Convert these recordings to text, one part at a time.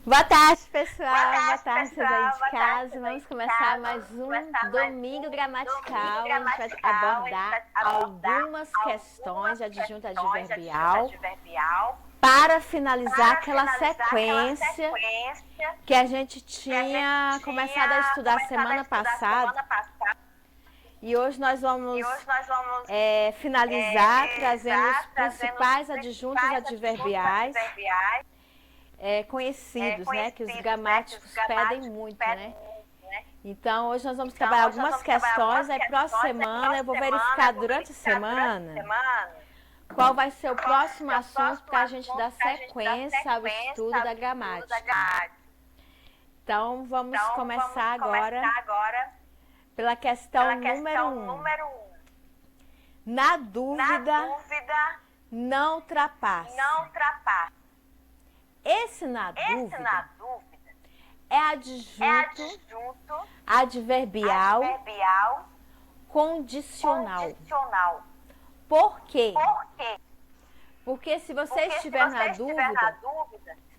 Boa tarde, pessoal. Boa tarde, vocês aí de casa. Vamos começar mais um Domingo Gramatical. A gente vai abordar algumas questões de adjunto adverbial para finalizar aquela sequência que a gente tinha começado a estudar semana passada. E hoje nós vamos finalizar trazendo os principais adjuntos adverbiais conhecidos, né? Que os gramáticos pedem muito, né? Então, hoje nós vamos trabalhar algumas questões. Aí, próxima semana, eu vou verificar durante a semana qual vai ser o próximo assunto para a gente dar sequência ao estudo da gramática. Então, vamos começar agora pela questão número 1. Na dúvida, não ultrapasse. Esse na dúvida é adjunto adverbial condicional. Por quê? Porque se você estiver na dúvida,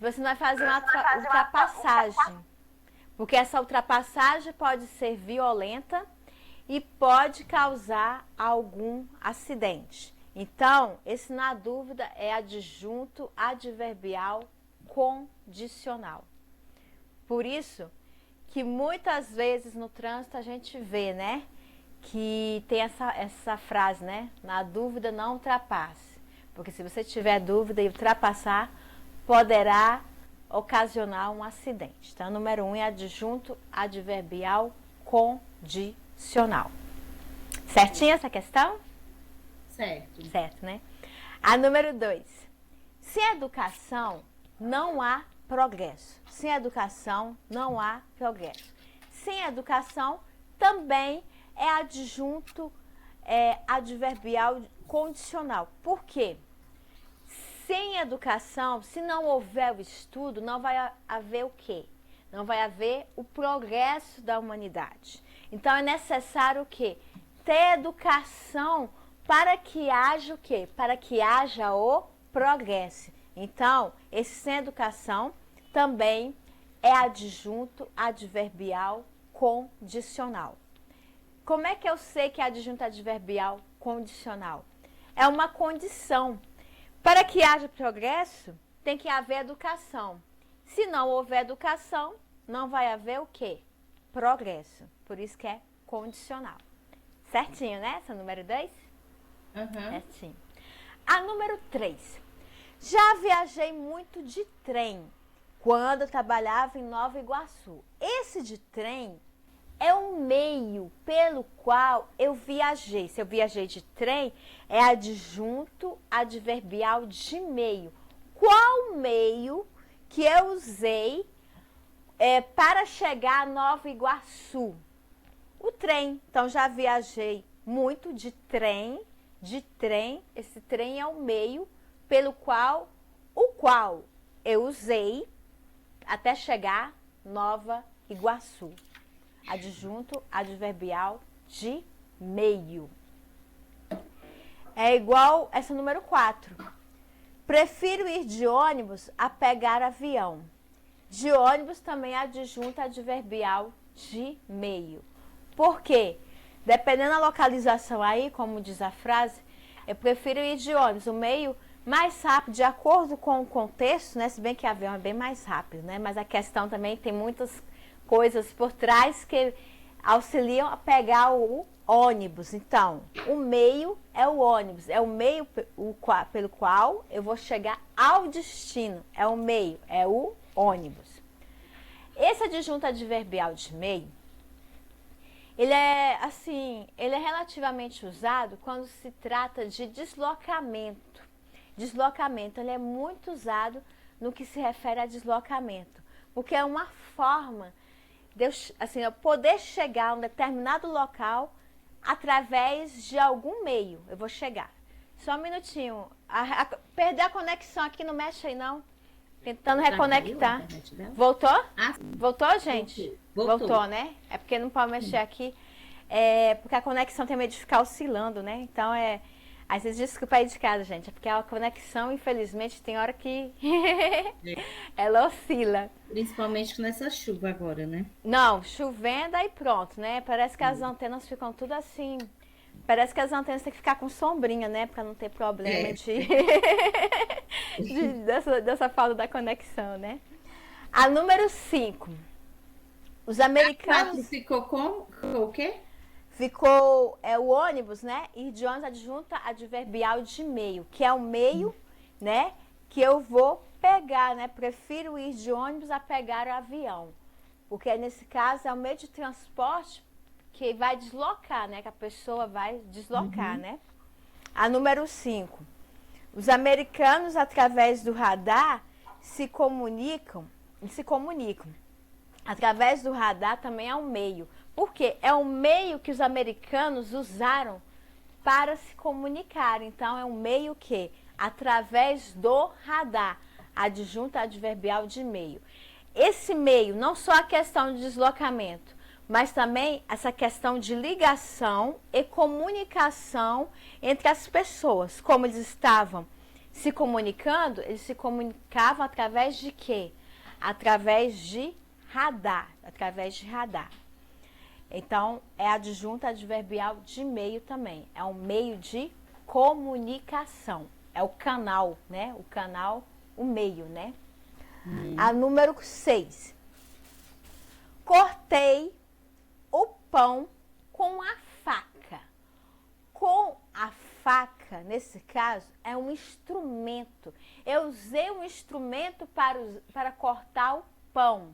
você vai fazer uma ultrapassagem. Porque essa ultrapassagem pode ser violenta e pode causar algum acidente. Então, esse na dúvida é adjunto adverbial condicional. Por isso que muitas vezes no trânsito a gente vê, né, que tem essa frase, né, na dúvida não ultrapasse. Porque se você tiver dúvida e ultrapassar, poderá ocasionar um acidente. Então, número 1 é adjunto adverbial condicional. Certinho essa questão? Certo. Certo, né? A número 2. Sem educação, não há progresso. Sem educação, não há progresso. Sem educação, também é adjunto adverbial condicional. Por quê? Sem educação, se não houver o estudo, não vai haver o quê? Não vai haver o progresso da humanidade. Então, é necessário o quê? Ter educação para que haja o quê? Para que haja o progresso. Então, esse sem educação também é adjunto adverbial condicional. Como é que eu sei que é adjunto adverbial condicional? É uma condição. Para que haja progresso, tem que haver educação. Se não houver educação, não vai haver o quê? Progresso. Por isso que é condicional. Certinho, né? Essa número 2? Certinho. A número 3. Já viajei muito de trem quando eu trabalhava em Nova Iguaçu. Esse de trem é um meio pelo qual eu viajei. Se eu viajei de trem, é adjunto adverbial de meio. Qual meio que eu usei para chegar a Nova Iguaçu? O trem. Então, já viajei muito de trem. Esse trem é o meio pelo qual eu usei até chegar Nova Iguaçu. Adjunto adverbial de meio. É igual essa número 4. Prefiro ir de ônibus a pegar avião. De ônibus também é adjunto adverbial de meio. Por quê? Dependendo da localização aí, como diz a frase, eu prefiro ir de ônibus. O meio mais rápido, de acordo com o contexto, né? Se bem que avião é bem mais rápido, né? Mas a questão também tem muitas coisas por trás que auxiliam a pegar o ônibus. Então, o meio é o ônibus, é o meio pelo qual eu vou chegar ao destino. É o meio, é o ônibus. Esse adjunto adverbial de meio, ele é relativamente usado quando se trata de deslocamento. Deslocamento, ele é muito usado no que se refere a deslocamento, porque é uma forma de eu poder chegar a um determinado local através de algum meio. Eu vou chegar. Só um minutinho. Perder a conexão aqui, não mexe aí não. Tentando reconectar. Voltou? Voltou, gente? Voltou, né? É porque não pode mexer aqui. Porque a conexão tem medo de ficar oscilando, né? Então, Aí vocês desculpa aí de casa, gente. É porque a conexão, infelizmente, tem hora que ela oscila. Principalmente nessa chuva agora, né? Não, chovendo aí pronto, né? Parece que as antenas ficam tudo assim. Parece que as antenas têm que ficar com sombrinha, né? Pra não ter problema É. de, dessa falta da conexão, né? A número 5. Os Quatro americanos ficou como? Ficou o quê? ficou o ônibus, né? E de ônibus adjunta adverbial de meio, que é o meio, né? Que eu vou pegar, né? Prefiro ir de ônibus a pegar o avião. Porque nesse caso é o meio de transporte que vai deslocar, né? Que a pessoa vai deslocar, né? A número 5. Os americanos, através do radar, se comunicam. Através do radar também é um meio. Por quê? É um meio que os americanos usaram para se comunicar. Então, é um meio que, através do radar, adjunta adverbial de meio. Esse meio, não só a questão de deslocamento, mas também essa questão de ligação e comunicação entre as pessoas. Como eles estavam se comunicando, eles se comunicavam através de quê? Através de radar. Através de radar. Então, é adjunta adverbial de meio também. É um meio de comunicação. É o canal, né? O canal, o meio, né? A número 6. Cortei o pão com a faca. Com a faca, nesse caso, é um instrumento. Eu usei um instrumento para cortar o pão.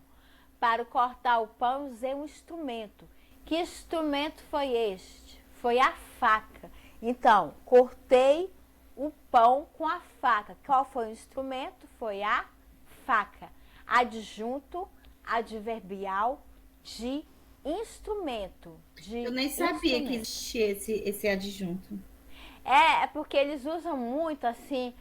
Para cortar o pão, usei um instrumento. Que instrumento foi este? Foi a faca. Então, cortei o pão com a faca. Qual foi o instrumento? Foi a faca. Adjunto adverbial de instrumento. Eu nem sabia que existia esse adjunto. É porque eles usam muito assim,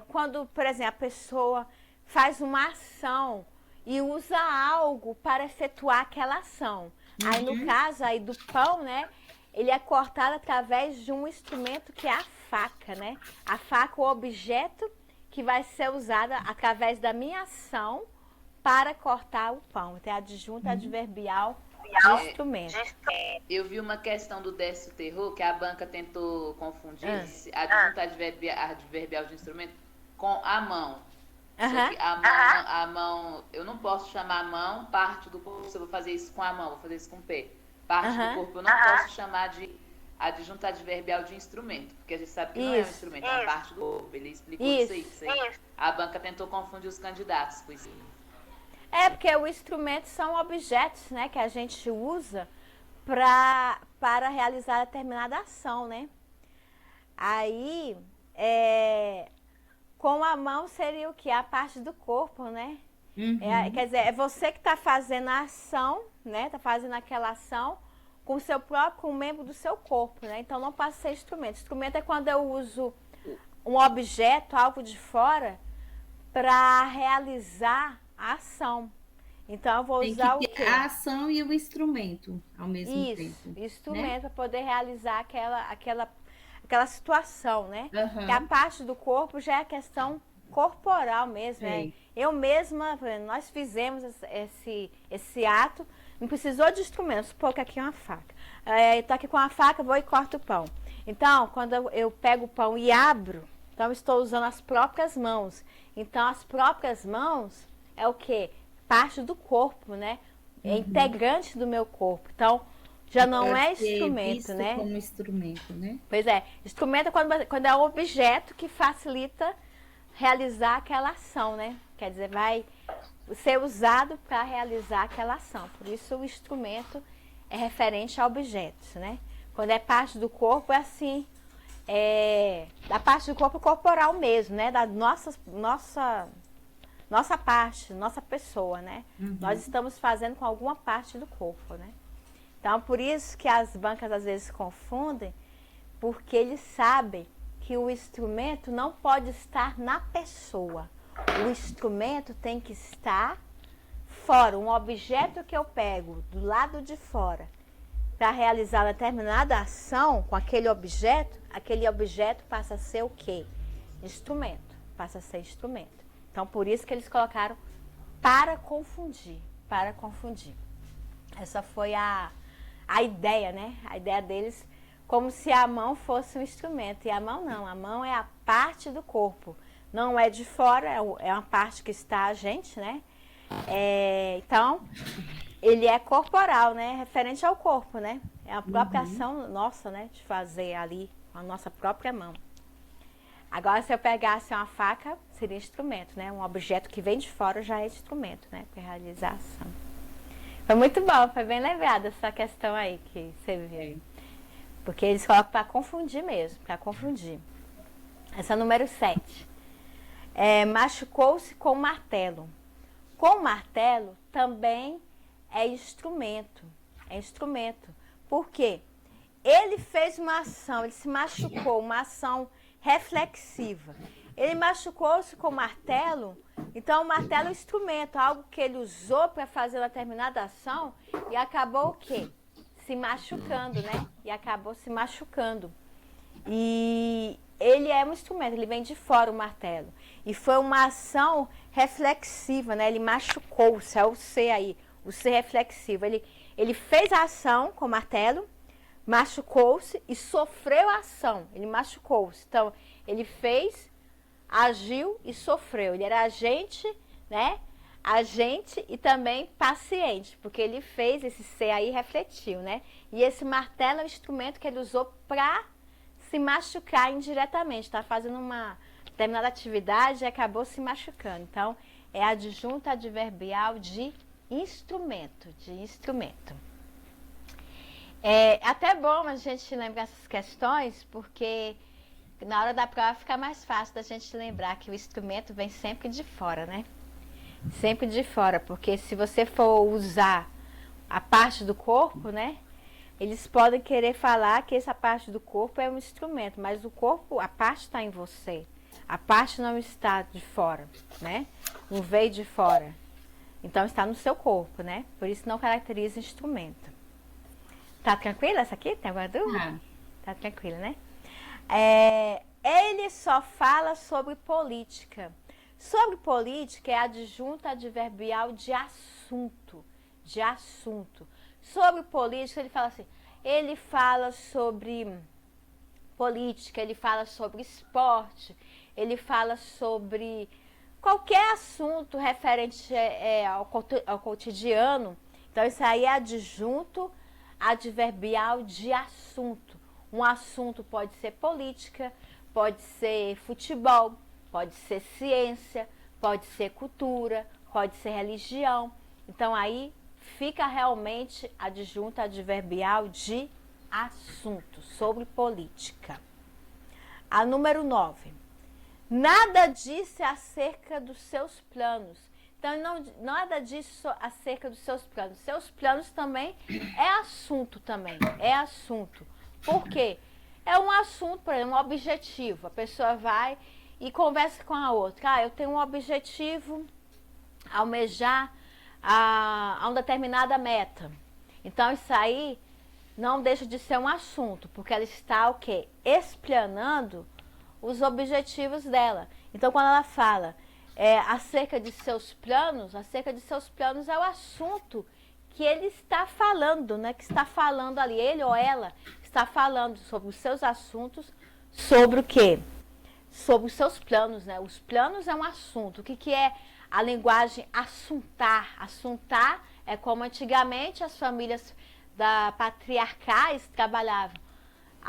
quando, por exemplo, a pessoa faz uma ação e usa algo para efetuar aquela ação. Aí no caso aí do pão, né? Ele é cortado através de um instrumento que é a faca, né? A faca, o objeto que vai ser usado através da minha ação para cortar o pão. Então, é adjunto adverbial de instrumento. Eu vi uma questão do Décio Terror que a banca tentou confundir adjunto adverbial de instrumento com a mão. Só que a mão, eu não posso chamar a mão parte do corpo, se eu vou fazer isso com a mão, vou fazer isso com o pé. Parte do corpo eu não posso chamar de adjunto adverbial de instrumento, porque a gente sabe que não é um instrumento, é uma parte do corpo. Ele explicou isso aí. A banca tentou confundir os candidatos com isso. É, porque os instrumentos são objetos, né, que a gente usa para realizar determinada ação, né? Aí, com a mão seria o que? A parte do corpo, né? Quer dizer, é você que está fazendo a ação, né? Está fazendo aquela ação com o seu próprio, com o membro do seu corpo, né? Então não pode ser instrumento. Instrumento é quando eu uso um objeto, algo de fora, para realizar a ação. Então eu vou usar o quê? A ação e o instrumento ao mesmo tempo. Isso, instrumento, para poder realizar aquela situação, né? Aham. Que a parte do corpo já é a questão corporal mesmo, né? Eu mesma, nós fizemos esse ato, não precisou de instrumentos, supor que aqui é uma faca. Eu tô aqui com a faca, vou e corto o pão. Então, quando eu pego o pão e abro, então eu estou usando as próprias mãos. Então, as próprias mãos é o quê? Parte do corpo, né? É integrante do meu corpo. Então, já não é instrumento, né? Como instrumento, né? Pois é, instrumento é quando é um objeto que facilita realizar aquela ação, né? Quer dizer, vai ser usado para realizar aquela ação. Por isso o instrumento é referente a objetos, né? Quando é parte do corpo, é assim, da parte do corpo corporal mesmo, né? Da nossa parte, nossa pessoa, né? Nós estamos fazendo com alguma parte do corpo, né? Então, por isso que as bancas às vezes confundem, porque eles sabem que o instrumento não pode estar na pessoa. O instrumento tem que estar fora, um objeto que eu pego do lado de fora para realizar determinada ação com aquele objeto passa a ser o quê? Instrumento, passa a ser instrumento. Então, por isso que eles colocaram para confundir, para confundir. Essa foi a ideia, né? A ideia deles, como se a mão fosse um instrumento. E a mão não, a mão é a parte do corpo. Não é de fora, é uma parte que está a gente, né? Então, ele é corporal, né? Referente ao corpo, né? É a própria ação nossa, né? De fazer ali com a nossa própria mão. Agora, se eu pegasse uma faca, seria instrumento, né? Um objeto que vem de fora já é instrumento, né? Para realizar a ação. Foi muito bom, foi bem lembrada essa questão aí que você viu. Porque eles colocam para confundir mesmo, para confundir. Essa número 7. Machucou-se com martelo. Com martelo também é instrumento. É instrumento. Por quê? Ele fez uma ação, ele se machucou, uma ação reflexiva. Ele machucou-se com martelo, então o martelo é um instrumento, algo que ele usou para fazer uma determinada ação e acabou o quê? Se machucando, né? E acabou se machucando. E ele é um instrumento, ele vem de fora o martelo. E foi uma ação reflexiva, né? Ele machucou-se, é o C aí, o C reflexivo. Ele fez a ação com o martelo, machucou-se e sofreu a ação. Ele machucou-se. Então, ele fez, agiu e sofreu. Ele era agente, né? Agente e também paciente, porque ele fez esse C aí, refletiu, né? E esse martelo é o instrumento que ele usou para se machucar indiretamente. Está fazendo uma determinada atividade e acabou se machucando. Então, é adjunto adverbial de instrumento, É até bom a gente lembrar essas questões, porque na hora da prova fica mais fácil da gente lembrar que o instrumento vem sempre de fora, né? Sempre de fora, porque se você for usar a parte do corpo, né? Eles podem querer falar que essa parte do corpo é um instrumento, mas o corpo, a parte está em você. A parte não está de fora, né? Não veio de fora. Então está no seu corpo, né? Por isso não caracteriza instrumento. Tá tranquila essa aqui? Tem alguma dúvida? Tá tranquila, né? Ele só fala sobre política. Sobre política é adjunto adverbial de assunto. De assunto. Sobre política, ele fala assim, ele fala sobre política, ele fala sobre esporte, ele fala sobre qualquer assunto referente ao cotidiano. Então, isso aí é adjunto adverbial de assunto. Um assunto pode ser política, pode ser futebol, pode ser ciência, pode ser cultura, pode ser religião. Então, aí fica realmente adjunto adverbial de assunto, sobre política. A número 9. Nada disse acerca dos seus planos. Então, nada disso acerca dos seus planos. Seus planos também é assunto também, é assunto. Por quê? É um assunto, por exemplo, um objetivo. A pessoa vai e conversa com a outra. Eu tenho um objetivo, almejar a uma determinada meta. Então, isso aí não deixa de ser um assunto, porque ela está o quê? Explanando os objetivos dela. Então, quando ela fala acerca de seus planos é o assunto que ele está falando, né? Que está falando ali, ele ou ela está falando sobre os seus assuntos, sobre o quê? Sobre os seus planos, né? Os planos é um assunto. O que é a linguagem assuntar? Assuntar é como antigamente as famílias patriarcais trabalhavam.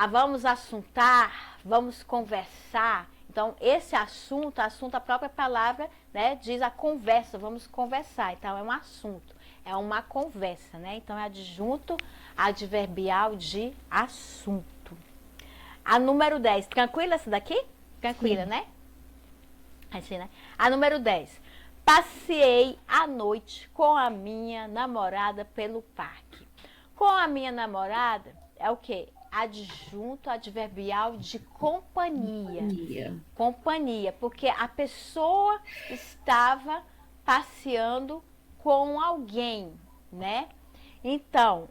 Vamos assuntar, vamos conversar. Então, esse assunto, a própria palavra, né, diz a conversa, vamos conversar. Então, é um assunto, é uma conversa, né? Então, é adjunto adverbial de assunto. A número 10, tranquila essa daqui? Tranquila, sim, né? Assim, né? A número 10. Passeei à noite com a minha namorada pelo parque. Com a minha namorada é o quê? Adjunto adverbial de companhia. Companhia, porque a pessoa estava passeando com alguém, né? Então,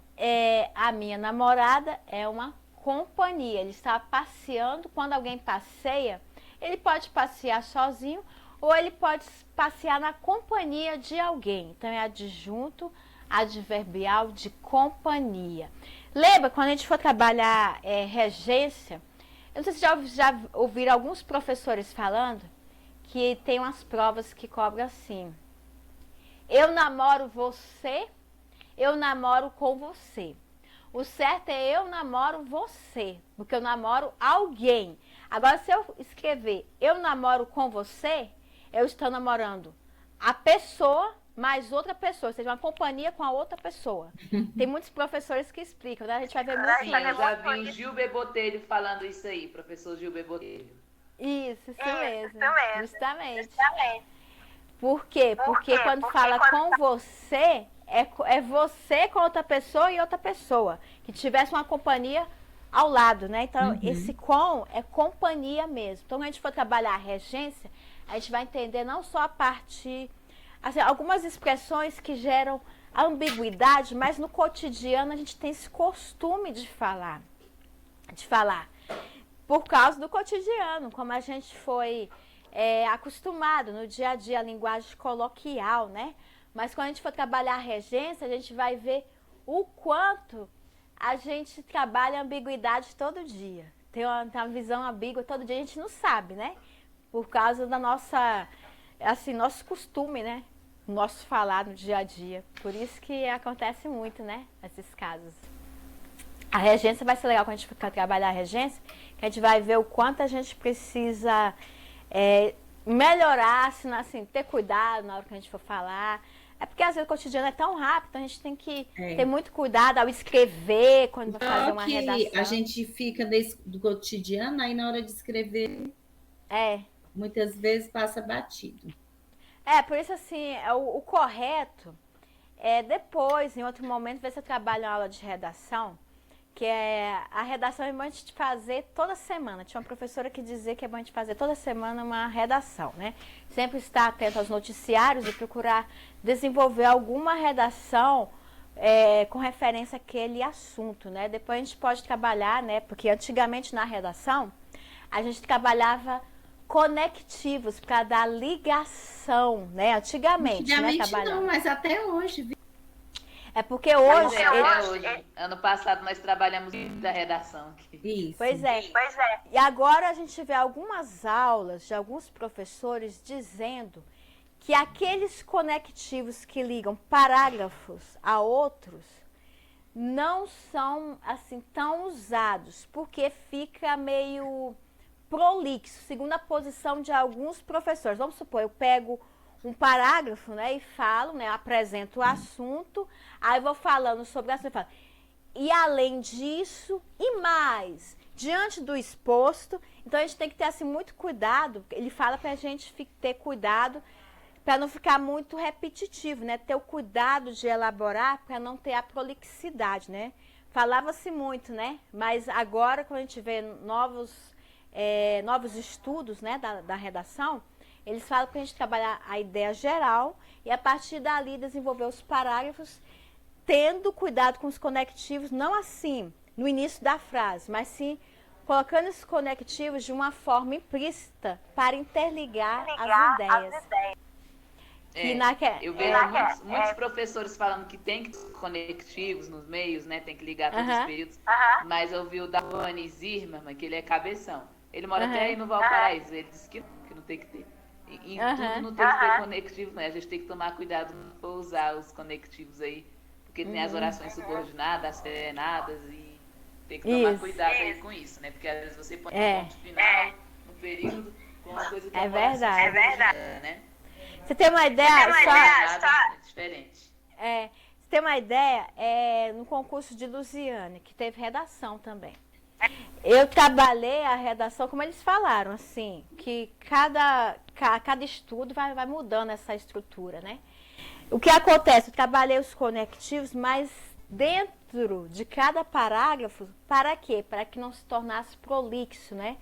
a minha namorada é uma companhia. Ele está passeando. Quando alguém passeia, ele pode passear sozinho ou ele pode passear na companhia de alguém. Então, é adjunto adverbial de companhia. Lembra, quando a gente for trabalhar regência, eu não sei se já ouviram alguns professores falando que tem umas provas que cobram assim. Eu namoro você, eu namoro com você. O certo é eu namoro você, porque eu namoro alguém. Agora, se eu escrever eu namoro com você, eu estou namorando a pessoa mais outra pessoa, ou seja, uma companhia com a outra pessoa. Tem muitos professores que explicam, né? A gente vai ver muito. Sim, eu já vi o Gil Bebotelho falando isso aí, professor Gil Bebotelho. Isso mesmo. Justamente. Por quê? Porque quando fala com você, é você com outra pessoa e outra pessoa. Que tivesse uma companhia ao lado, né? Então, esse com é companhia mesmo. Então, quando a gente for trabalhar a regência, a gente vai entender não só a parte... Assim, algumas expressões que geram ambiguidade, mas no cotidiano a gente tem esse costume de falar. Por causa do cotidiano, como a gente foi acostumado no dia a dia, a linguagem coloquial, né? Mas quando a gente for trabalhar a regência, a gente vai ver o quanto a gente trabalha a ambiguidade todo dia. Tem uma visão ambígua todo dia, a gente não sabe, né? Por causa da nossa, assim, nosso costume, né? Nosso falar no dia a dia. Por isso que acontece muito, né? Esses casos. A regência vai ser legal quando a gente for trabalhar a regência, que a gente vai ver o quanto a gente precisa melhorar, assim, ter cuidado na hora que a gente for falar. É porque às vezes o cotidiano é tão rápido, a gente tem que ter muito cuidado ao escrever, quando vai fazer uma redação. A gente fica do cotidiano, aí na hora de escrever, muitas vezes passa batido. Por isso assim, o correto é depois, em outro momento, ver se eu trabalho uma aula de redação, que a redação é bom a gente fazer toda semana. Tinha uma professora que dizia que é bom a gente fazer toda semana uma redação, né? Sempre estar atento aos noticiários e procurar desenvolver alguma redação com referência àquele assunto, né? Depois a gente pode trabalhar, né? Porque antigamente na redação, a gente trabalhava conectivos para dar ligação, né? Antigamente né? Não, mas até hoje, viu? É porque hoje... hoje. Ano passado nós trabalhamos da redação aqui. Isso. Pois é. E agora a gente vê algumas aulas de alguns professores dizendo que aqueles conectivos que ligam parágrafos a outros não são assim tão usados, porque fica meio prolixo, segundo a posição de alguns professores. Vamos supor, eu pego um parágrafo, né, e falo, né, apresento o assunto, aí vou falando sobre o assunto, e além disso, e mais, diante do exposto, então a gente tem que ter, assim, muito cuidado, ele fala pra gente ter cuidado, para não ficar muito repetitivo, né, ter o cuidado de elaborar, para não ter a prolixidade, né, falava-se muito, né, mas agora, quando a gente vê novos estudos, né, da redação, eles falam para a gente trabalhar a ideia geral e, a partir dali, desenvolver os parágrafos, tendo cuidado com os conectivos, não assim, no início da frase, mas sim colocando esses conectivos de uma forma implícita para interligar as ideias. Eu vejo muitos professores falando que tem que ter conectivos nos meios, né? Tem que ligar todos os períodos. Mas eu vi o Davani Zimmermann, que ele é cabeção. Ele mora até aí no Valparaíso. Ele disse que não tem que ter. E tudo não tem que ter conectivos, né? A gente tem que tomar cuidado para usar os conectivos aí. Porque tem as orações subordinadas, as serenadas, e tem que tomar cuidado aí com isso, né? Porque às vezes você põe um ponto final no período com uma coisa que é verdade, né? Você tem uma ideia? Diferente. Você tem uma ideia? No concurso de Lusiane, que teve redação também. Eu trabalhei a redação, como eles falaram, assim, que cada estudo vai mudando essa estrutura, né? O que acontece? Eu trabalhei os conectivos, mas dentro de cada parágrafo, para quê? Para que não se tornasse prolixo, né?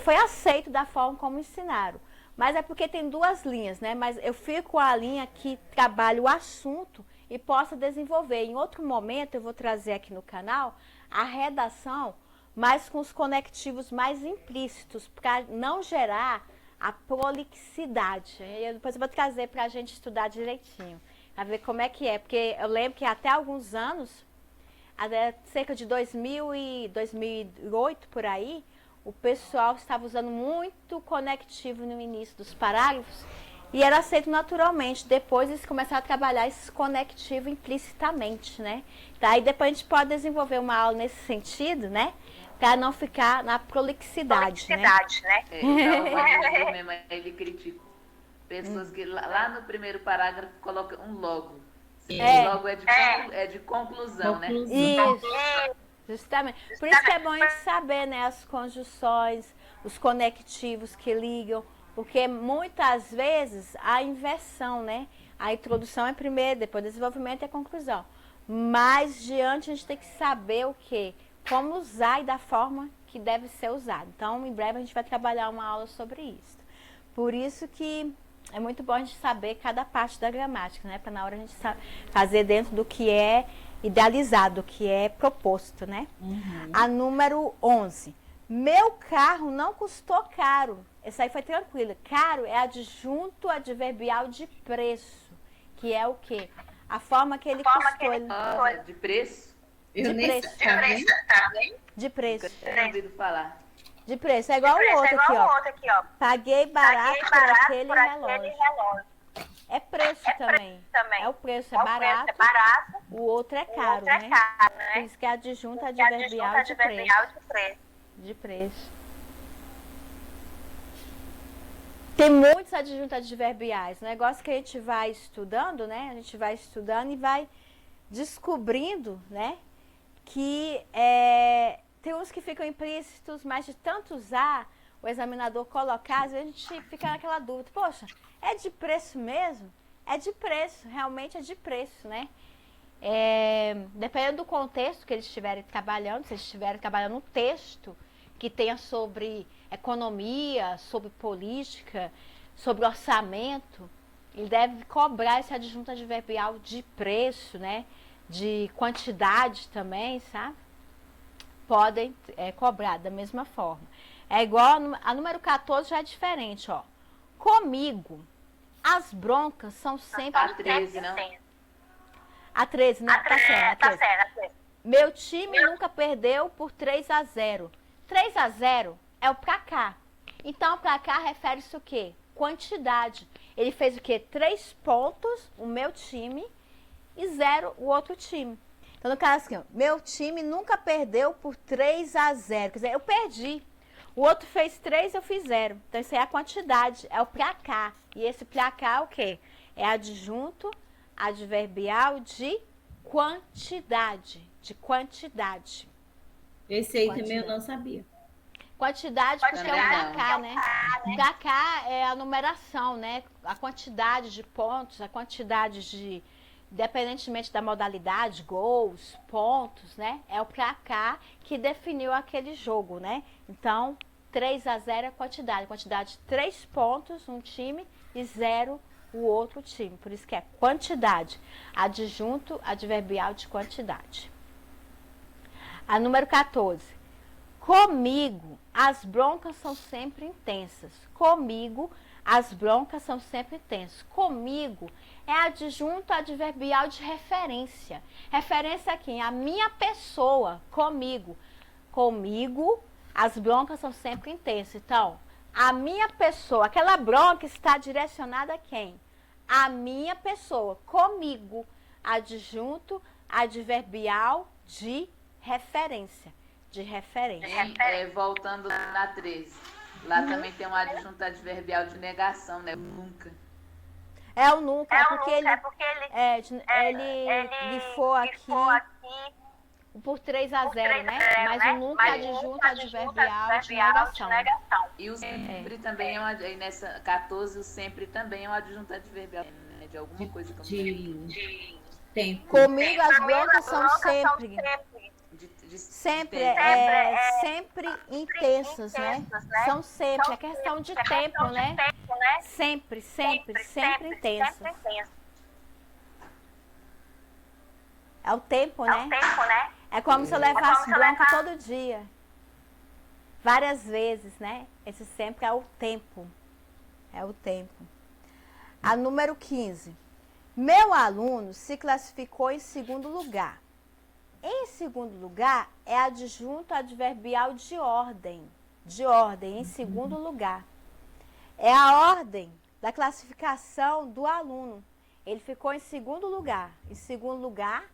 Foi aceito da forma como ensinaram. Mas é porque tem duas linhas, né? Mas eu fico com a linha que trabalha o assunto e e possa desenvolver. Em outro momento, eu vou trazer aqui no canal a redação, mas com os conectivos mais implícitos, para não gerar a prolixidade. Depois eu vou trazer para a gente estudar direitinho, para ver como é que é. Porque eu lembro que até alguns anos, até cerca de 2000 e 2008, por aí, o pessoal estava usando muito conectivo no início dos parágrafos e era aceito naturalmente. Depois eles começaram a trabalhar esse conectivo implicitamente, né? Daí depois a gente pode desenvolver uma aula nesse sentido, né? Para não ficar na prolixidade, né? Ele critica pessoas que lá no primeiro parágrafo colocam um logo. Logo é de conclusão, né? Isso, justamente. Por isso que é bom a gente saber, né, as conjunções, os conectivos que ligam, porque muitas vezes a inversão, né? A introdução é primeiro, depois o desenvolvimento é a conclusão. Mas diante a gente tem que saber o quê? Como usar e da forma que deve ser usado. Então, em breve a gente vai trabalhar uma aula sobre isso. Por isso que é muito bom a gente saber cada parte da gramática, né? Para na hora a gente fazer dentro do que é idealizado, do que é proposto, né? A número 11. Meu carro não custou caro. Essa aí foi tranquila. Caro é adjunto adverbial de preço, que é o quê? A forma que ele custou. De preço? De preço. De preço. Tenho ouvido falar. De preço. É igual o outro aqui, ó. Paguei barato por aquele relógio. É preço também. É o preço, é barato. O outro é caro, né? Por isso que é adjunto adverbial de preço. De preço. Tem muitos adjuntos adverbiais. O negócio que a gente vai estudando, né? A gente vai estudando e vai descobrindo, né? Que tem uns que ficam implícitos, mas de tanto usar, o examinador colocar, às vezes a gente fica naquela dúvida. Poxa, é de preço mesmo? É de preço, realmente é de preço, né? Dependendo do contexto que eles estiverem trabalhando, se eles estiverem trabalhando um texto que tenha sobre economia, sobre política, sobre orçamento, ele deve cobrar esse adjunto adverbial de preço, né? De quantidade também, sabe? Podem cobrar da mesma forma. É igual a número 14, já é diferente, ó. Comigo, as broncas são sempre... A 13, não? A 13, não, tá certo. Meu time nunca perdeu por 3-0. 3-0 é o pra cá. Então, pra cá refere-se o quê? Quantidade. Ele fez o quê? 3 pontos, o meu time, e 0 o outro time. Então, no caso assim, ó, meu time nunca perdeu por 3-0. Quer dizer, eu perdi. O outro fez 3, eu fiz 0. Então, isso aí é a quantidade, é o pra cá. E esse pra cá é o quê? É adjunto adverbial de quantidade. De quantidade. Esse aí também eu não sabia. Quantidade, porque é o pra cá, né? Pra cá é a numeração, né? A quantidade de pontos, a quantidade de... Independentemente da modalidade, gols, pontos, né? É o pra cá que definiu aquele jogo, né? Então, 3-0 é a quantidade. Quantidade de 3 pontos, um time, e 0 o outro time. Por isso que é quantidade. Adjunto adverbial de quantidade. A número 14. Comigo, as broncas são sempre intensas. Comigo, as broncas são sempre intensas. Comigo é adjunto adverbial de referência. Referência a quem? A minha pessoa, comigo. Comigo, as broncas são sempre intensas. Então, a minha pessoa, aquela bronca está direcionada a quem? A minha pessoa, comigo. Adjunto adverbial de referência. De referência. Voltando na 13. Lá também tem um adjunto adverbial de negação, né? Nunca. É o nunca, porque ele grifou aqui por 3-0, né? Mas o nunca é adjunto adverbial de negação. E o sempre também nessa 14, o sempre também é um adjunto adverbial, né? De alguma coisa de tempo. Comigo as broncas são sempre. Sempre intensas, né? São sempre, é questão de tempo, né? Sempre intensas. É o tempo, né? É como se eu levasse bronca todo dia. Várias vezes, né? Esse sempre é o tempo. É o tempo. A número 15. Meu aluno se classificou em segundo lugar. Em segundo lugar é adjunto adverbial de ordem. De ordem, em segundo lugar. É a ordem da classificação do aluno. Ele ficou em segundo lugar. Em segundo lugar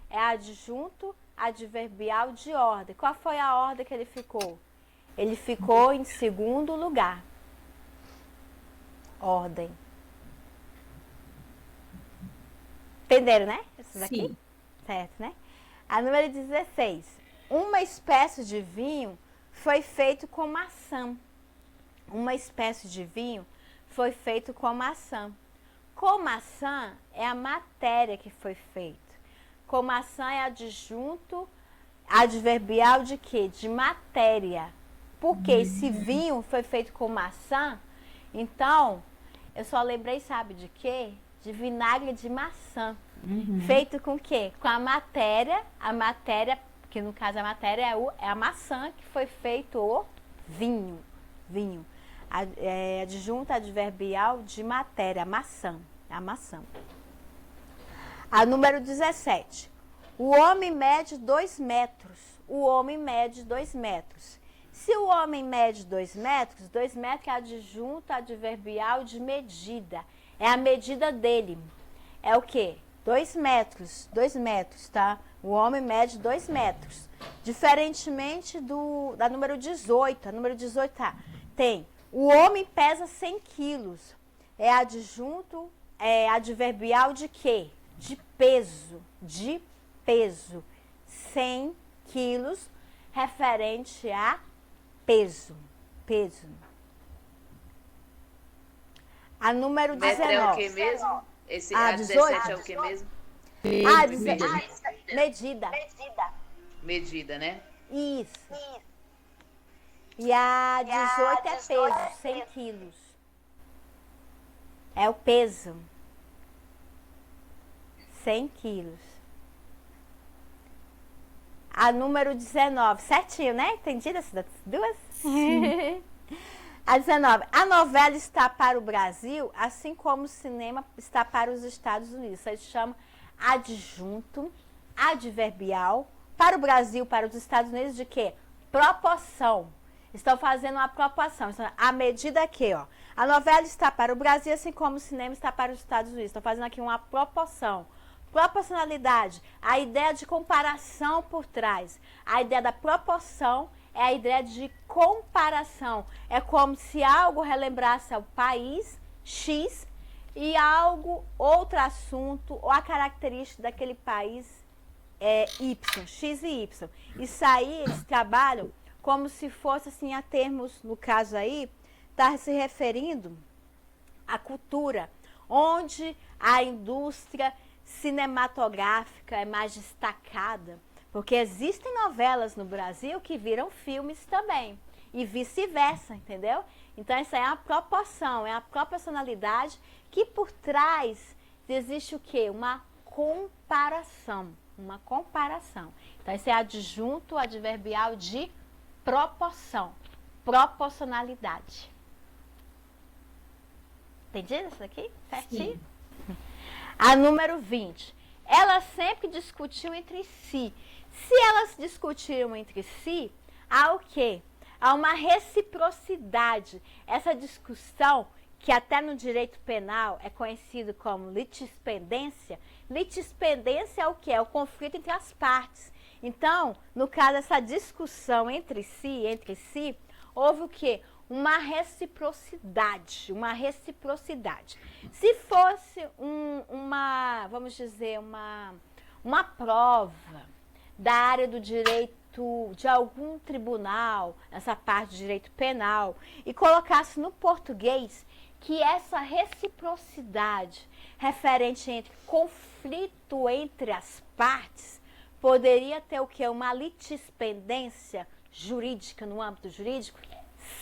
é adjunto adverbial de ordem. Qual foi a ordem que ele ficou? Ele ficou em segundo lugar. Ordem. Entenderam, né? Esses aqui? Sim. Certo, né? A número 16. Uma espécie de vinho foi feito com maçã. Uma espécie de vinho foi feito com maçã. Com maçã é a matéria que foi feita. Com maçã é adjunto adverbial de quê? De matéria. Porque esse vinho foi feito com maçã, então, eu só lembrei, sabe de quê? De vinagre de maçã. Feito com o quê? Com a matéria, que no caso a matéria é a maçã, que foi feito o vinho. Vinho. Adjunto adverbial de matéria, maçã. A maçã. A número 17. O homem mede 2 metros. O homem mede 2 metros. Se o homem mede 2 metros, 2 metros é adjunto adverbial de medida. É a medida dele. É o quê? 2 metros. 2 metros, tá? O homem mede 2 metros. Diferentemente da número 18. A número 18 tá. Tem. O homem pesa 100 quilos. É adjunto, adverbial de quê? De peso. De peso. 100 quilos, referente a peso. Peso. A número 19. É o que mesmo? Esse A 17 é o que mesmo? Medida. Medida, né? Isso. E a 18 é peso, 100 quilos. É o peso. 100 quilos. A número 19, certinho, né? Entendido essas duas? Sim. A 19. A novela está para o Brasil, assim como o cinema está para os Estados Unidos. Isso aí se chama adjunto adverbial. Para o Brasil, para os Estados Unidos, de quê? Proporção. Estão fazendo uma proporção. A medida aqui, ó. A novela está para o Brasil, assim como o cinema está para os Estados Unidos. Estão fazendo aqui uma proporção. Proporcionalidade, a ideia de comparação por trás. A ideia da proporção é a ideia de comparação. É como se algo relembrasse ao país X e algo, outro assunto ou a característica daquele país Y, X e Y. Isso aí eles trabalham como se fosse assim a termos, no caso aí, está se referindo à cultura, onde a indústria cinematográfica é mais destacada, porque existem novelas no Brasil que viram filmes também, e vice-versa, entendeu? Então, isso aí é uma proporção, é a proporcionalidade que por trás existe o quê? Uma comparação, uma comparação. Então, isso é adjunto adverbial de proporção, proporcionalidade. Entendido isso aqui? Certinho? Sim. A número 20. Elas sempre discutiam entre si. Se elas discutiram entre si, há o quê? Há uma reciprocidade. Essa discussão, que até no direito penal é conhecido como litispendência. Litispendência é o quê? É o conflito entre as partes. Então, no caso, essa discussão entre si, houve o quê? Uma reciprocidade, Se fosse vamos dizer, uma prova da área do direito de algum tribunal, essa parte de direito penal, e colocasse no português que essa reciprocidade referente entre conflito entre as partes poderia ter o quê? Uma litispendência jurídica no âmbito jurídico?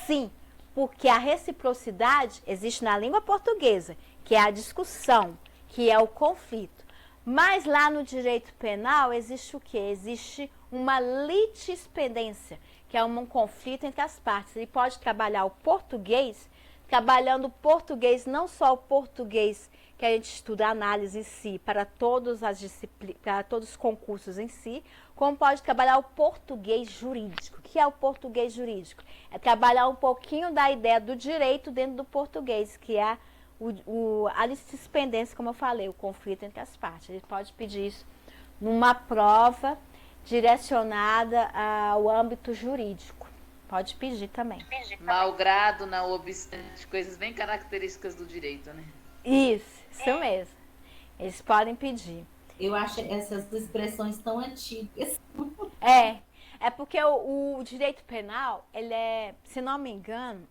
Sim, porque a reciprocidade existe na língua portuguesa, que é a discussão, que é o conflito. Mas lá no direito penal existe o quê? Existe uma litispendência, que é um conflito entre as partes. Ele pode trabalhar o português, trabalhando o português, não só o português que a gente estuda a análise em si, para todas as disciplinas, para todos os concursos em si, como pode trabalhar o português jurídico. O que é o português jurídico? É trabalhar um pouquinho da ideia do direito dentro do português, que é a litispendência, como eu falei, o conflito entre as partes. Ele pode pedir isso numa prova direcionada ao âmbito jurídico. Pode pedir também. Malgrado, não obstante, coisas bem características do direito, né? Isso mesmo. Eles podem pedir. Eu acho essas expressões tão antigas. É porque o direito penal, ele é, se não me engano,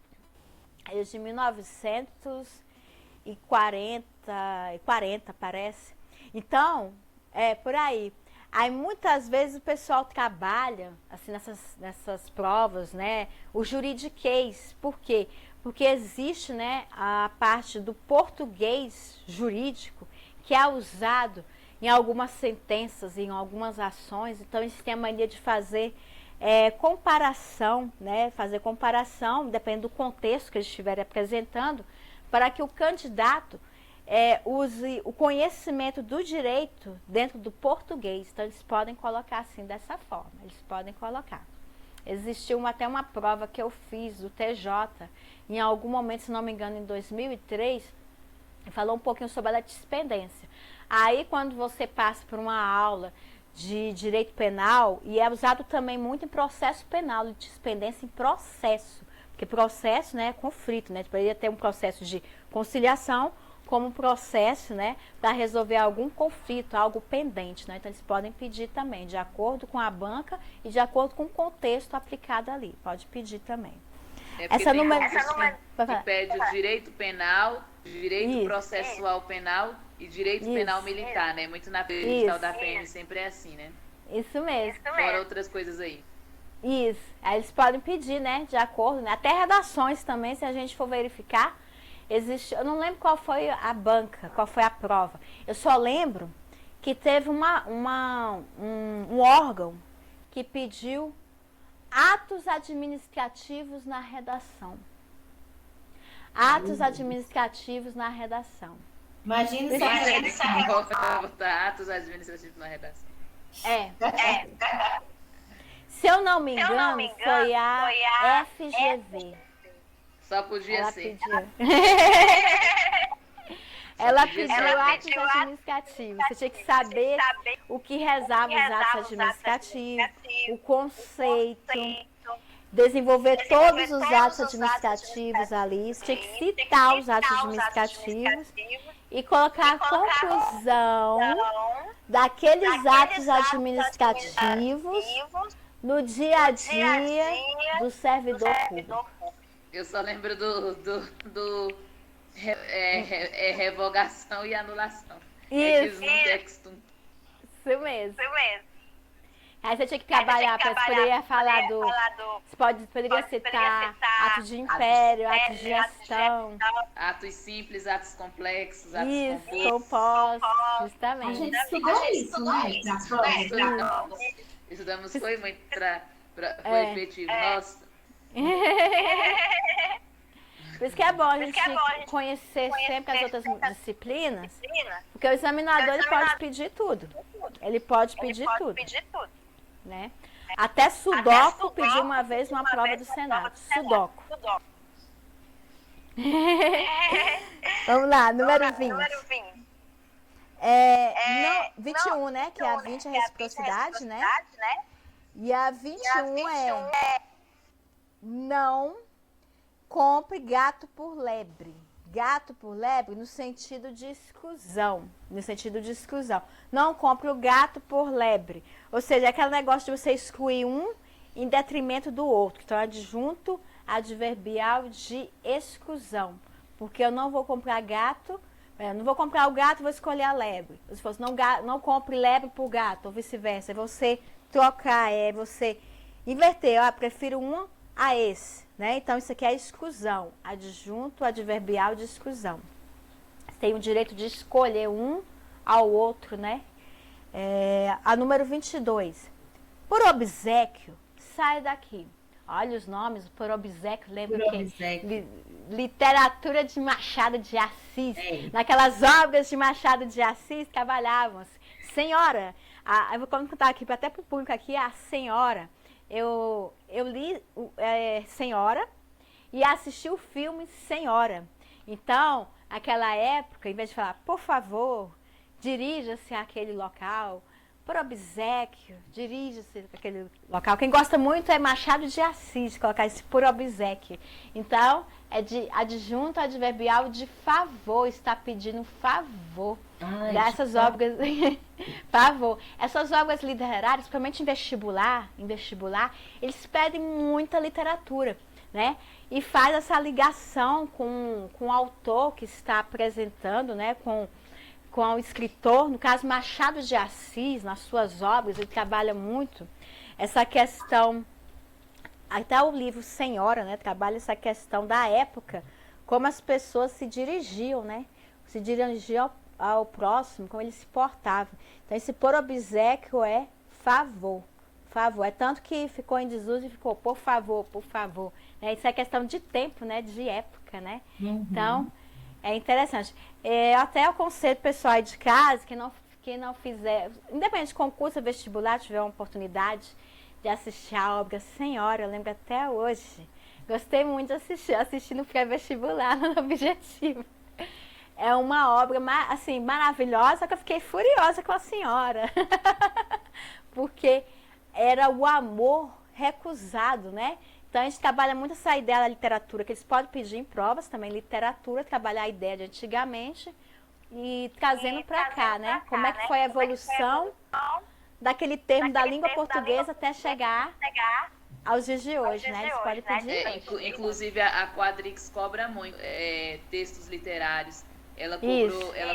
é de 1940, parece. Então, por aí. Aí muitas vezes o pessoal trabalha assim nessas provas, né? O juridiquês. Por quê? Porque existe, né, a parte do português jurídico que é usado em algumas sentenças, em algumas ações. Então eles têm a mania de fazer comparação, né? Fazer comparação, dependendo do contexto que eles estiverem apresentando, para que o candidato use o conhecimento do direito dentro do português. Então, eles podem colocar assim, dessa forma. Eles podem colocar. Existiu até uma prova que eu fiz do TJ, em algum momento, se não me engano, em 2003, falou um pouquinho sobre a litispendência. Aí, quando você passa por uma aula de direito penal, e é usado também muito em processo penal, litispendência em processo. Porque processo, né, é conflito, né? Poderia ter um processo de conciliação, como processo, né, para resolver algum conflito, algo pendente, né? Então eles podem pedir também, de acordo com a banca e de acordo com o contexto aplicado ali. Pode pedir também. Essa número que pede o direito penal, direito processual penal e direito penal militar, né? Muito na edital da PM sempre é assim, né? Isso mesmo. Fora outras coisas aí. Isso. Aí eles podem pedir, né, de acordo, né? Até redações também, se a gente for verificar. Existe, eu não lembro qual foi a banca, qual foi a prova. Eu só lembro que teve um órgão que pediu atos administrativos na redação. Atos administrativos na redação. Imagina botar atos administrativos na redação. Se eu não me engano, foi a FGV. Só podia ser. Ela pediu atos administrativos. Você tinha que saber o que rezavam os atos administrativos, o conceito, desenvolver todos os atos administrativos ali. Você tinha que citar os atos administrativos e colocar a conclusão daqueles atos administrativos no dia a dia do servidor público. Eu só lembro do revogação e anulação. Isso mesmo. Aí você tinha que trabalhar, poderia falar poderia citar atos de império, atos de gestão. Atos simples, atos complexos, atos compostos, justamente. A gente estudou isso, né? Estudamos, foi muito foi efetivo. Nossa. Por isso que é bom a gente conhecer sempre as outras disciplinas, porque o examinador ele pode pedir tudo. Ele pode pedir tudo. Né? Até Sudoku pediu uma vez uma prova do Senado. Sudoku. Vamos lá, número 20. 21, né? Que é a 20 é a reciprocidade, né? E a 21 é não compre gato por lebre. Gato por lebre no sentido de exclusão. Não compre o gato por lebre. Ou seja, aquele negócio de você excluir um em detrimento do outro. Então, adjunto adverbial de exclusão. Porque eu não vou comprar gato, não vou comprar o gato, vou escolher a lebre. Se fosse, não compre lebre por gato, ou vice-versa. É você trocar, você inverter. Prefiro um a esse. Né? Então, isso aqui é exclusão. Adjunto adverbial de exclusão. Você tem o direito de escolher um ao outro, né? A número 22. Por obséquio, sai daqui. Olha os nomes, por obséquio, lembra que literatura de Machado de Assis. Naquelas obras de Machado de Assis trabalhavam. Senhora, eu vou contar aqui, até para o público aqui, a senhora. Eu li Senhora e assisti o filme Senhora. Então, naquela época, em vez de falar, por favor, dirija-se àquele local, por obséquio, dirija-se àquele local. Quem gosta muito é Machado de Assis, colocar esse por obséquio. Então, é de adjunto adverbial de favor, está pedindo favor. Dessas obras, favor. Essas obras literárias, principalmente em vestibular, eles pedem muita literatura, né? E faz essa ligação com o autor que está apresentando, né? Com o escritor, no caso Machado de Assis, nas suas obras, ele trabalha muito essa questão, até o livro Senhora, né, trabalha essa questão da época, como as pessoas se dirigiam, né, se dirigiam ao próximo, como eles se portavam. Então, esse por obséquio é favor, é tanto que ficou em desuso e ficou por favor, né? Isso é questão de tempo, né, de época, né, Então, é interessante. Até aconselho pessoal aí de casa que não fizer, independente de concurso ou vestibular, tiver uma oportunidade de assistir a obra Senhora, eu lembro até hoje. Gostei muito de assistir no pré-vestibular, no Objetivo. É uma obra assim, maravilhosa, só que eu fiquei furiosa com a senhora. Porque era o amor recusado, né? Então, a gente trabalha muito essa ideia da literatura, que eles podem pedir em provas também, literatura, trabalhar a ideia de antigamente e trazendo para cá, né? Como é que foi a evolução daquele termo da língua portuguesa até chegar aos dias de hoje, né? Eles podem pedir. Inclusive, a Quadrix cobra muito textos literários. Ela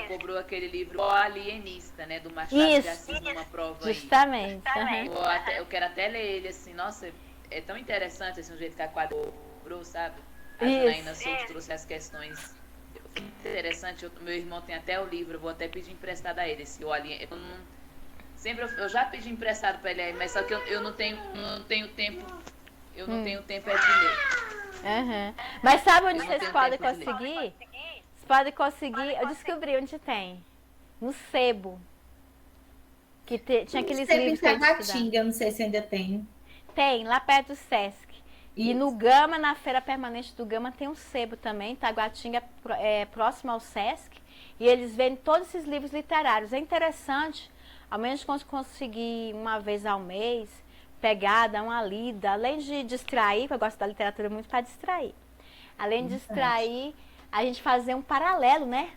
cobrou aquele livro O Alienista, né? Do Machado de Assis, numa prova justamente. Eu quero até ler ele, assim, nossa... É tão interessante assim, o jeito que a Quadra cobrou, sabe? A Janaína Souto trouxe as questões. Foi interessante. Meu irmão tem até o livro, eu vou até pedir emprestado a ele. Eu já pedi emprestado para ele, mas só que eu não tenho tempo. Eu não tenho tempo de ler. Mas sabe onde vocês podem conseguir? Vocês podem conseguir. Eu descobri onde tem. No Sebo. Que tinha aqueles livros. Em Taguatinga, eu não sei se ainda tem. Tem, lá perto do Sesc. E no Gama, na feira permanente do Gama, tem um sebo também. Taguatinga é próximo ao Sesc. E eles vendem todos esses livros literários. É interessante, ao menos conseguir uma vez ao mês, pegar, dar uma lida. Além de distrair, porque eu gosto da literatura muito para distrair. Além de distrair, a gente fazer um paralelo, né?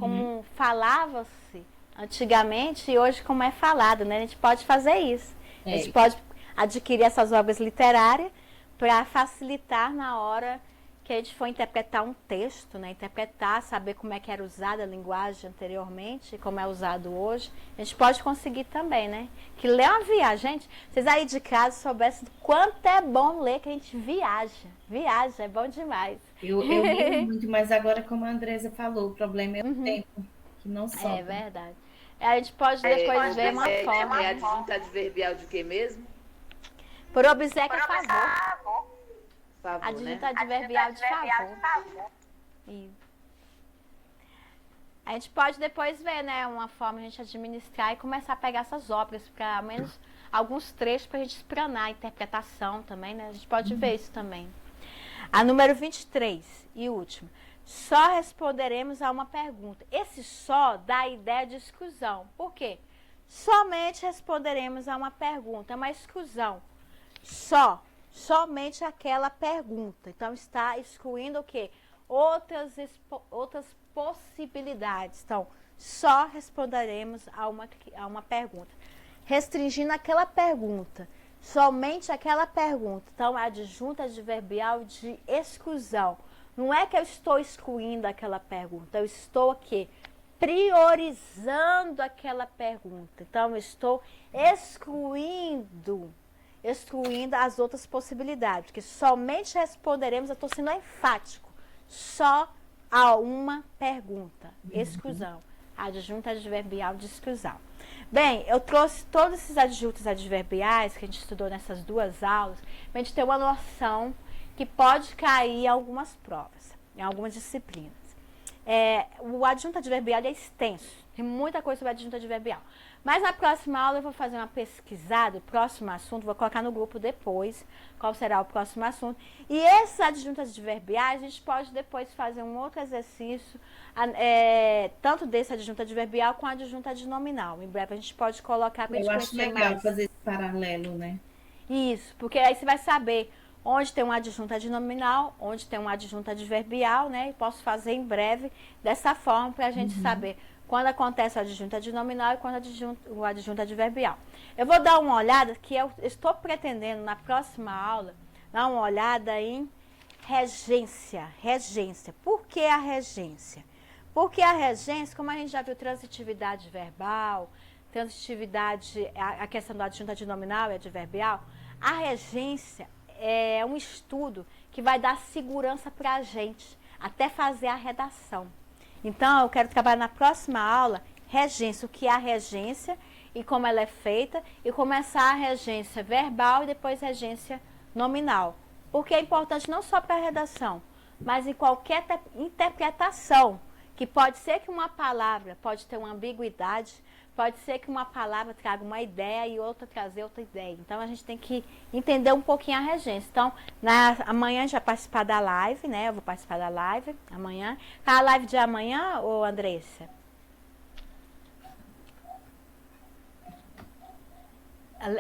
Como falava-se antigamente e hoje como é falado, né? A gente pode fazer isso. A gente pode adquirir essas obras literárias para facilitar na hora que a gente for interpretar um texto, né? Interpretar, saber como é que era usada a linguagem anteriormente, como é usado hoje. A gente pode conseguir também, né? Que ler é uma viagem. Gente, vocês aí de casa soubessem quanto é bom ler, que a gente viaja. Viaja, é bom demais. Eu li muito, mas agora, como a Andresa falou, o problema é o tempo, que não sobra. É verdade. A gente pode depois ver uma forma. É adjunto adverbial de quê mesmo? Por obséquio, favor, adjunto adverbial de favor. Isso. A gente pode depois ver, né, uma forma de a gente administrar e começar a pegar essas obras, para ao menos alguns trechos para a gente explanar a interpretação também, né? A gente pode ver isso também. A número 23 e última. Só responderemos a uma pergunta. Esse só dá a ideia de exclusão. Por quê? Somente responderemos a uma pergunta, é uma exclusão. Somente aquela pergunta. Então, está excluindo o quê? Outras possibilidades. Então, só responderemos a uma pergunta. Restringindo aquela pergunta. Somente aquela pergunta. Então, adjunto adverbial de exclusão. Não é que eu estou excluindo aquela pergunta. Eu estou aqui priorizando aquela pergunta. Então, eu estou excluindo as outras possibilidades, porque somente responderemos, eu estou sendo enfático, só a uma pergunta, exclusão. adjunto adverbial discusal. Bem, eu trouxe todos esses adjuntos adverbiais que a gente estudou nessas 2 aulas, para a gente ter uma noção que pode cair em algumas provas, em algumas disciplinas. O adjunto adverbial é extenso, tem muita coisa sobre adjunto adverbial. Mas na próxima aula eu vou fazer uma pesquisada, o próximo assunto, vou colocar no grupo depois, qual será o próximo assunto. E esses adjuntos adverbiais, a gente pode depois fazer um outro exercício, tanto desse adjunto adverbial com adjunto adnominal. Em breve a gente pode colocar para a gente conhecer mais. Eu acho legal fazer esse paralelo, né? Isso, porque aí você vai saber onde tem um adjunto adnominal, onde tem um adjunto adverbial, né? E posso fazer em breve dessa forma para a gente saber quando acontece o adjunto adnominal e quando o adjunto adverbial. Eu vou dar uma olhada, que eu estou pretendendo na próxima aula, dar uma olhada em regência. Regência. Por que a regência? Porque a regência, como a gente já viu transitividade verbal, transitividade, a questão do adjunto adnominal e adverbial, a regência é um estudo que vai dar segurança para a gente, até fazer a redação. Então, eu quero trabalhar na próxima aula, regência, o que é a regência e como ela é feita, e começar a regência verbal e depois regência nominal. Porque é importante não só para a redação, mas em qualquer interpretação, que pode ser que uma palavra pode ter uma ambiguidade, pode ser que uma palavra traga uma ideia e outra trazer outra ideia. Então, a gente tem que entender um pouquinho a regência. Então, amanhã a gente vai participar da live, né? Eu vou participar da live amanhã. Tá a live de amanhã, ô Andressa?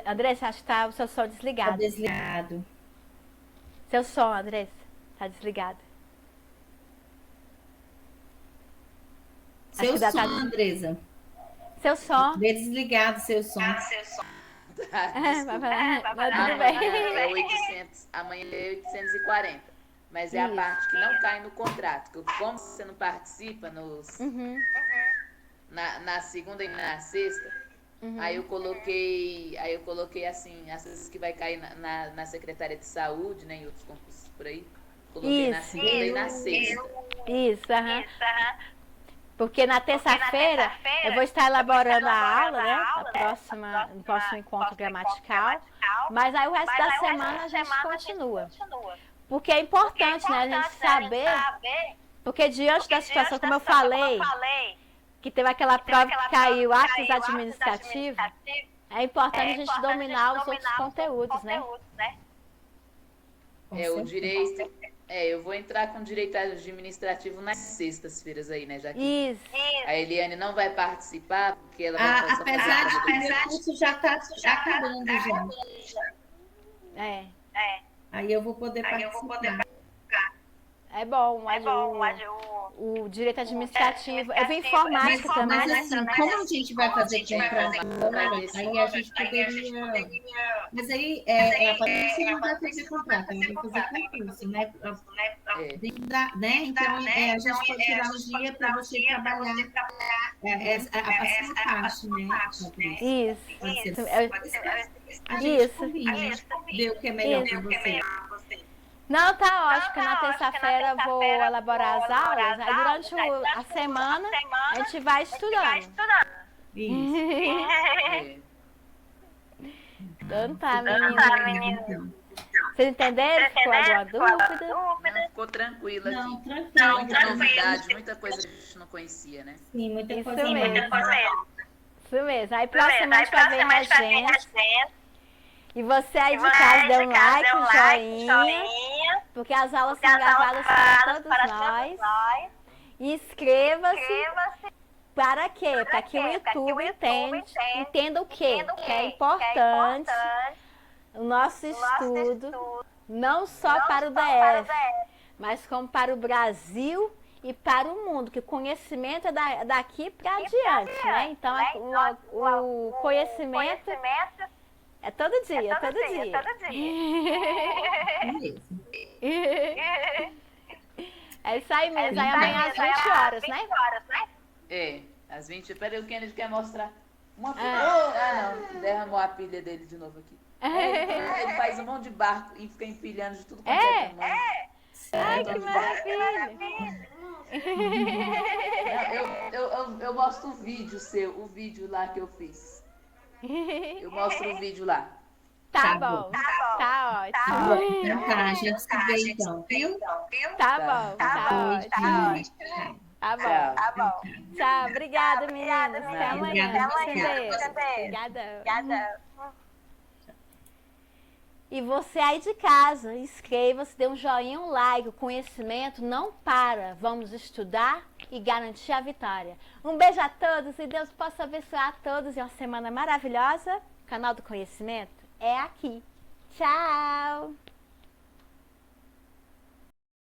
Andressa, acho que tá o seu som desligado. Tá desligado. Seu som, Andressa, tá desligado. Seu som, Andressa. Seu som. Desligado seu som. Tudo bem. Amanhã é 840. Mas é a parte que não cai no contrato. Como você não participa na segunda e na sexta, aí eu coloquei assim, as coisas que vai cair na Secretaria de Saúde, né, em outros concursos por aí. Coloquei na segunda e na sexta. Isso. Porque na terça-feira eu vou estar elaborando a aula, né? No próximo encontro gramatical. Mas aí o resto da semana a gente continua. Porque é importante, né? A gente saber. Porque diante da situação, como eu falei, que teve aquela prova que caiu, atos administrativos, é importante a gente dominar os outros conteúdos, né? O direito. Eu vou entrar com direito administrativo nas sextas-feiras aí, né, Jaquim? Isso. A Eliane não vai participar, porque ela vai fazer apesar de que o meu curso já está acabando já. Aí eu vou poder participar. É bom, o direito administrativo. Eu vi informática também. Mas assim, como a gente vai fazer contrato, aí a gente poderia. Mas aí a Patrícia não vai fazer contrato, ela vai fazer concurso, né? Então a gente pode tirar um dia para você trabalhar a sua parte, né, Patrícia? Isso. A gente combina, ver o que é melhor para você. Não, tá ótimo, porque na terça-feira eu vou elaborar as aulas, aí durante a semana a gente vai estudando. Isso. Então tá, menino. Vocês entenderam? Ficou alguma dúvida? Não, ficou tranquila. Não, aqui. tranquilo. Muita novidade, muita coisa que a gente não conhecia, né? Sim, muita Isso coisa mesmo. Isso mesmo. Aí proximamente vai ver regência. E você aí de casa dê um like, um joinha, porque as aulas são gravadas para todos nós. E inscreva-se. Para quê? Para que o YouTube entenda o quê? Que é importante o nosso estudo, não só para o DF, mas como para o Brasil e para o mundo, que o conhecimento é daqui para adiante, né? Então, o conhecimento é todo dia, todo dia. É isso aí mesmo. Aí amanhã às 20 horas, né? Às 20. Peraí, o Kennedy quer mostrar uma pilha. Não, derramou a pilha dele de novo aqui. Ele faz um monte de barco e fica empilhando de tudo quanto é tamanho. Ai, que maravilha. Eu mostro o vídeo o vídeo lá que eu fiz. Eu mostro o vídeo lá. Tá bom. Tá ótimo. Então tá, a gente se vê então, viu? Tá bom. Tá bom. Tchau. Obrigada, meninas. Até amanhã. Obrigada. E você aí de casa, inscreva-se, dê um joinha, um like. O conhecimento não para. Vamos estudar e garantir a vitória. Um beijo a todos e Deus possa abençoar a todos e uma semana maravilhosa. O canal do Conhecimento é aqui. Tchau!